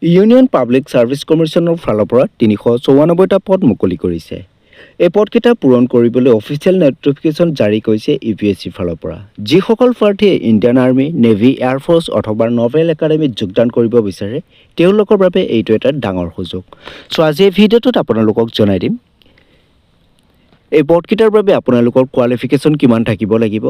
Union public সাৰ্ভিচ কমিশ্যনৰ ফালৰ পৰা ৩৯৪টা পদ মুকলি কৰিছে। এই পদকেইটা পূৰণ কৰিবলৈ অফিচিয়েল নটিফিকেশ্যন জাৰি কৰিছে UPSCৰ ফালৰ পৰা। যিসকল প্ৰাৰ্থীয়ে ইণ্ডিয়ান আৰ্মি, নেভি, এয়াৰফ'ৰ্চ অথবা নভেল একাডেমীত যোগদান কৰিব বিচাৰে তেওঁলোকৰ বাবে এইটো এটা ডাঙৰ সুযোগ। চ' আজি এই ভিডিঅ'টোত আপোনালোকক জনাই দিম এই পদকেইটাৰ বাবে আপোনালোকৰ কোৱালিফিকেশ্যন কিমান থাকিব লাগিব,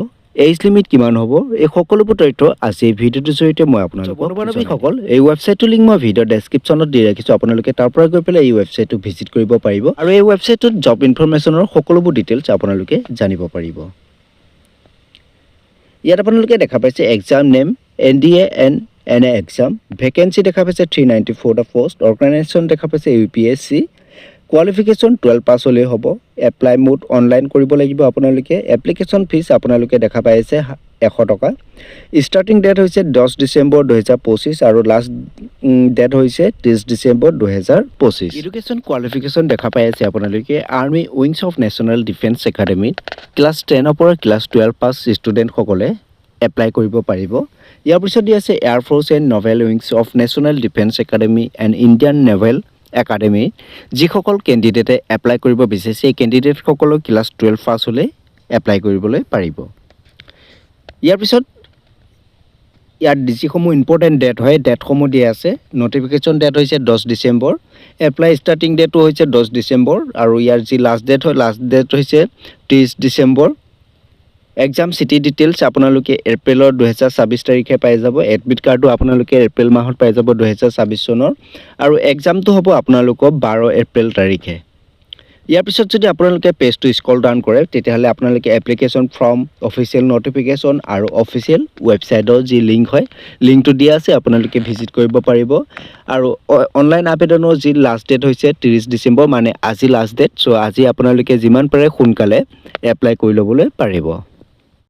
এজ লিমিট কিমান হ'ব, এই সকলোবোৰ তথ্য আজি এই ভিডিঅ'টোৰ জৰিয়তে মই আপোনালোকক বন্ধুবান্ধৱীসকল এই ৱেবছাইটটোৰ লিংক মই ভিডিঅ'ৰ ডেছক্ৰিপশ্যনত দি ৰাখিছোঁ। আপোনালোকে তাৰ পৰা গৈ পেলাই এই ৱেবছাইটটো ভিজিট কৰিব পাৰিব আৰু এই ৱেবছাইটটোত জব ইনফৰমেশ্যনৰ সকলোবোৰ ডিটেইলছ আপোনালোকে জানিব পাৰিব। ইয়াত আপোনালোকে দেখা পাইছে exam name NDA NA exam, vacancy দেখা পাইছে 394টা পোষ্ট, অৰ্গেনাইজেশ্যন দেখা পাইছে UPSC, কোৱালিফিকেশ্যন 12 পাছ হ'লেই হ'ব। এপ্লাই মোড অনলাইন কৰিব লাগিব আপোনালোকে। এপ্লিকেশ্যন ফিজ আপোনালোকে দেখা পাই আছে 100 টকা। ষ্টাৰ্টিং ডেট হৈছে 10 ডিচেম্বৰ 2025 আৰু লাষ্ট ডেট হৈছে 30 ডিচেম্বৰ 2025। এডুকেশ্যন কোৱালিফিকেশ্যন দেখা পাই আছে আপোনালোকে army wings of national defence একাডেমীত ক্লাছ 10ৰ পৰা ক্লাছ 12 পাছ ষ্টুডেণ্টসকলে এপ্লাই কৰিব পাৰিব। ইয়াৰ পিছত দি আছে air force and novel wings of national defence academy and Indian naval academy. যিসকল কেণ্ডিডেটে এপ্লাই কৰিব বিচাৰিছে এই কেণ্ডিডেটসকলক ক্লাছ 12 পাছ হ'লে এপ্লাই কৰিবলৈ পাৰিব। ইয়াৰ পিছত ইয়াত যিসমূহ ইম্পৰ্টেণ্ট ডেট হয় ডেটসমূহ দিয়া আছে। নটিফিকেশ্যন ডেট হৈছে 10 ডিচেম্বৰ, এপ্লাই ষ্টাৰ্টিং ডেটো হৈছে 10 ডিচেম্বৰ আৰু ইয়াৰ যি লাষ্ট ডেট হয় লাষ্ট ডেট হৈছে 30 ডিচেম্বৰ। এক্সাম চিটি ডিটেইলছ আপোনালোকে এপ্ৰিলৰ 2026 তাৰিখে পাই যাব। এডমিট কাৰ্ডো আপোনালোকে এপ্ৰিল মাহত পাই যাব 2026 চনৰ আৰু এক্সামটো হ'ব আপোনালোকৰ 12 এপ্ৰিল তাৰিখে। ইয়াৰ পিছত যদি আপোনালোকে পেজটো স্ক্ৰল ডাউন কৰে তেতিয়াহ'লে আপোনালোকে এপ্লিকেশ্যন ফৰ্ম, অফিচিয়েল নটিফিকেশ্যন আৰু অফিচিয়েল ৱেবছাইটৰ যি লিংক হয় লিংকটো দিয়া আছে আপোনালোকে ভিজিট কৰিব পাৰিব। আৰু অনলাইন আবেদনৰ যি লাষ্ট ডেট হৈছে 30 ডিচেম্বৰ, মানে আজি লাষ্ট ডেট। চ' আজি আপোনালোকে যিমান পাৰে সোনকালে এপ্লাই কৰি ল'বলৈ পাৰিব।